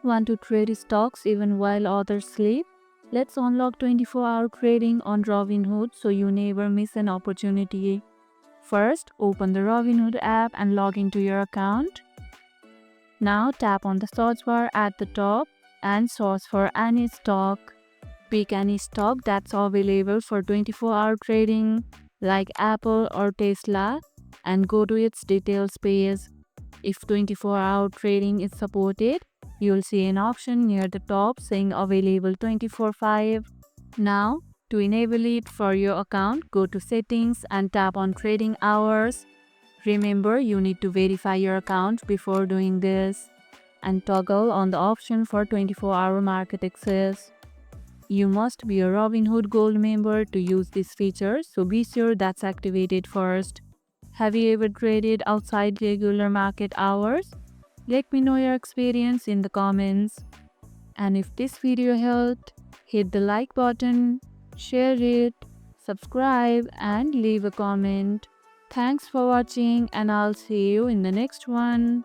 Want to trade stocks even while others sleep? Let's unlock 24-hour trading on Robinhood so you never miss an opportunity. First, open the Robinhood app and log into your account. Now tap on the search bar at the top and search for any stock. Pick any stock that's available for 24-hour trading like Apple or Tesla and go to its details page. If 24-hour trading is supported, you'll see an option near the top saying available 24/5. Now, to enable it for your account, go to settings and tap on trading hours. Remember, you need to verify your account before doing this and toggle on the option for 24-hour market access. You must be a Robinhood Gold member to use this feature, so be sure that's activated first. Have you ever traded outside regular market hours? Let me know your experience in the comments. And if this video helped, hit the like button, share it, subscribe and leave a comment. Thanks for watching and I'll see you in the next one.